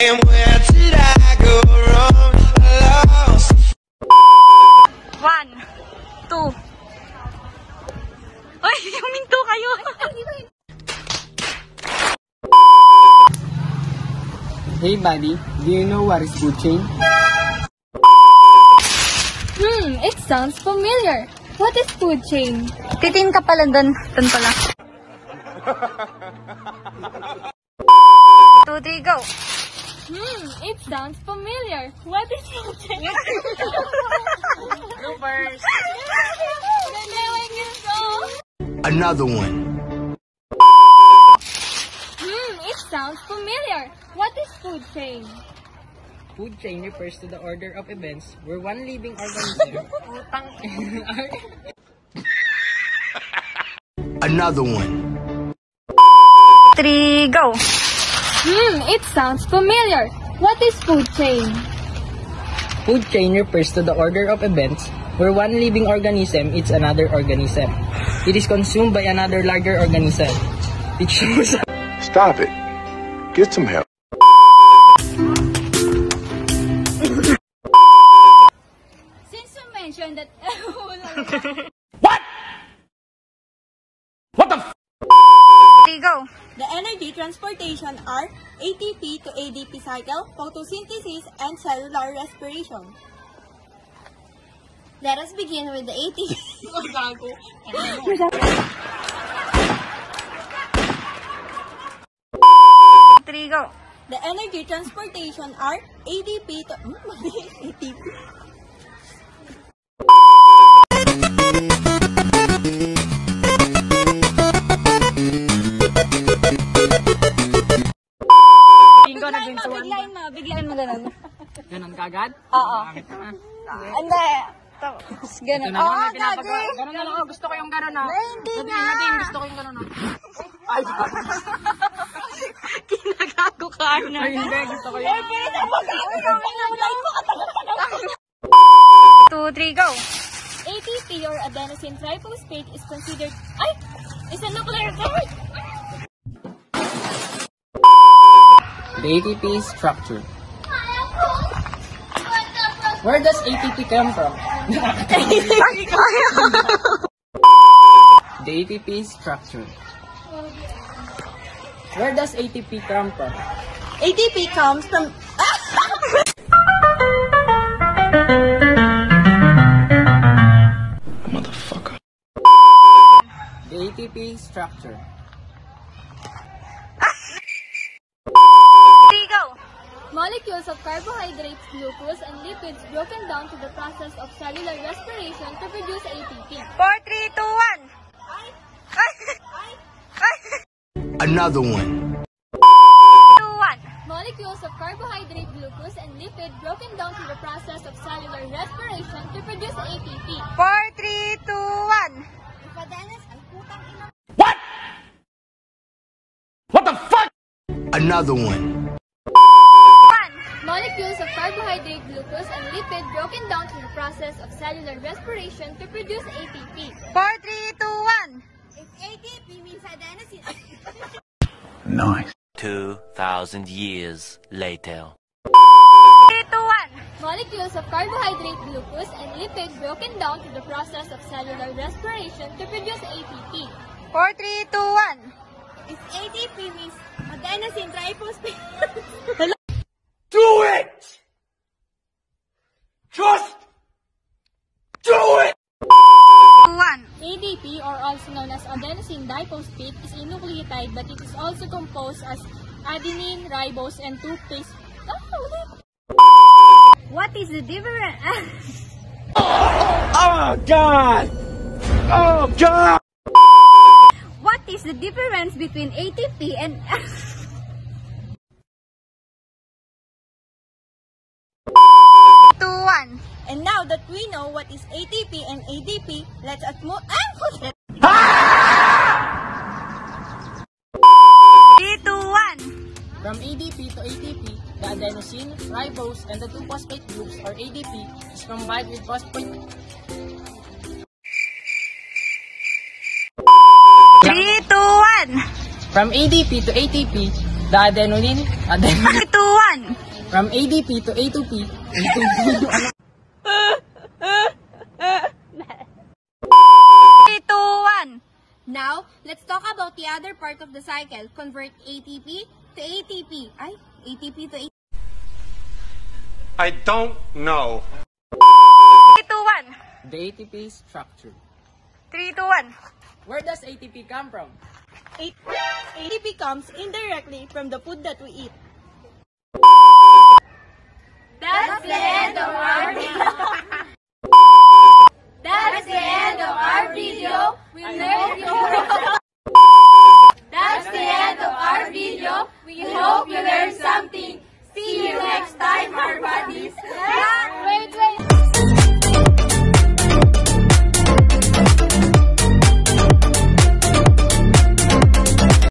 And where did I go wrong? Lost. 1, 2. Ay, huminto kayo. Hey buddy, do you know what is food chain? It sounds familiar. What is food chain? Titin ka pala doon. Doon pala. 2, 3, go. It sounds familiar. What is food chain? Bloopers! Another one. It sounds familiar. What is food chain? Food chain refers to the order of events where one living organism Another one. 3, go. It sounds familiar. What is food chain? Food chain refers to the order of events where one living organism eats another organism. It is consumed by another larger organism. It shows. Stop it. Get some help. Since you mentioned that... What? What the 3, go. The energy transportation are ATP to ADP cycle, photosynthesis, and cellular respiration. Let us begin with the ATP. 3, go. The energy transportation are ADP to ATP. Biglain mo ganun. Ganon kagad? Oo. Bakit ka? Hindi. Tapos, ganun. Ito naman may pinapagawa. Ganon na lang. Gusto ko yung ganon ah. Hindi na. Nadine, gusto ko yung ganon ah. Ay, Kinagago ka na. ay, hindi. Gusto ko yung... 2, 3, go. ATP or adenosine triphosphate is considered... Is a nuclear acid. The ATP structure. Where does ATP come from? The ATP structure. Where does ATP come from? ATP comes from... Motherfucker. The ATP structure. 3, go. Molecules of carbohydrates, glucose, and lipids broken down to the process of cellular respiration to produce ATP. 4, 3, 2, 1. Another one. 2, 1. Molecules of carbohydrate, glucose, and lipid broken down to the process of cellular respiration to produce ATP. 4, 3, 2, 1. What? What the fuck? Another one. Molecules of carbohydrate, glucose, and lipid broken down to the process of cellular respiration to produce ATP. 4, 3, 2, 1. If ATP means adenosine... Nice. 2,000 years later. 3, 2, 1. Molecules of carbohydrate, glucose, and lipid broken down to the process of cellular respiration to produce ATP. 4, 3, 2, 1. If ATP means adenosine triphosphate... Do it! Just do it! 2, 1. ADP, or also known as adenosine diphosphate, is a nucleotide, but it is also composed as adenine, ribose, and 2 base. What is the difference? Oh, God! Oh, God! What is the difference between ATP and... 2, 1. And now that we know what is ATP and ADP, let us move... 3, 2, 1. From ADP to ATP, the adenosine, ribose, and the 2-phosphate groups or ADP is combined with phosphate. 3, 2, 1. From ADP to ATP, the adenine, 3, 2, 1. From ADP to A2P, A2P. 3, 2, 1. Now, let's talk about the other part of the cycle. Convert ATP to ATP. Ay, ATP to ATP. I don't know. 3, 2, 1. The ATP structure. 3, 2, 1. Where does ATP come from? ATP comes indirectly from the food that we eat. That's the end of our video. That's the end of our video. We hope you. That's the end of our video. We hope you learned something. See you next time, our buddies.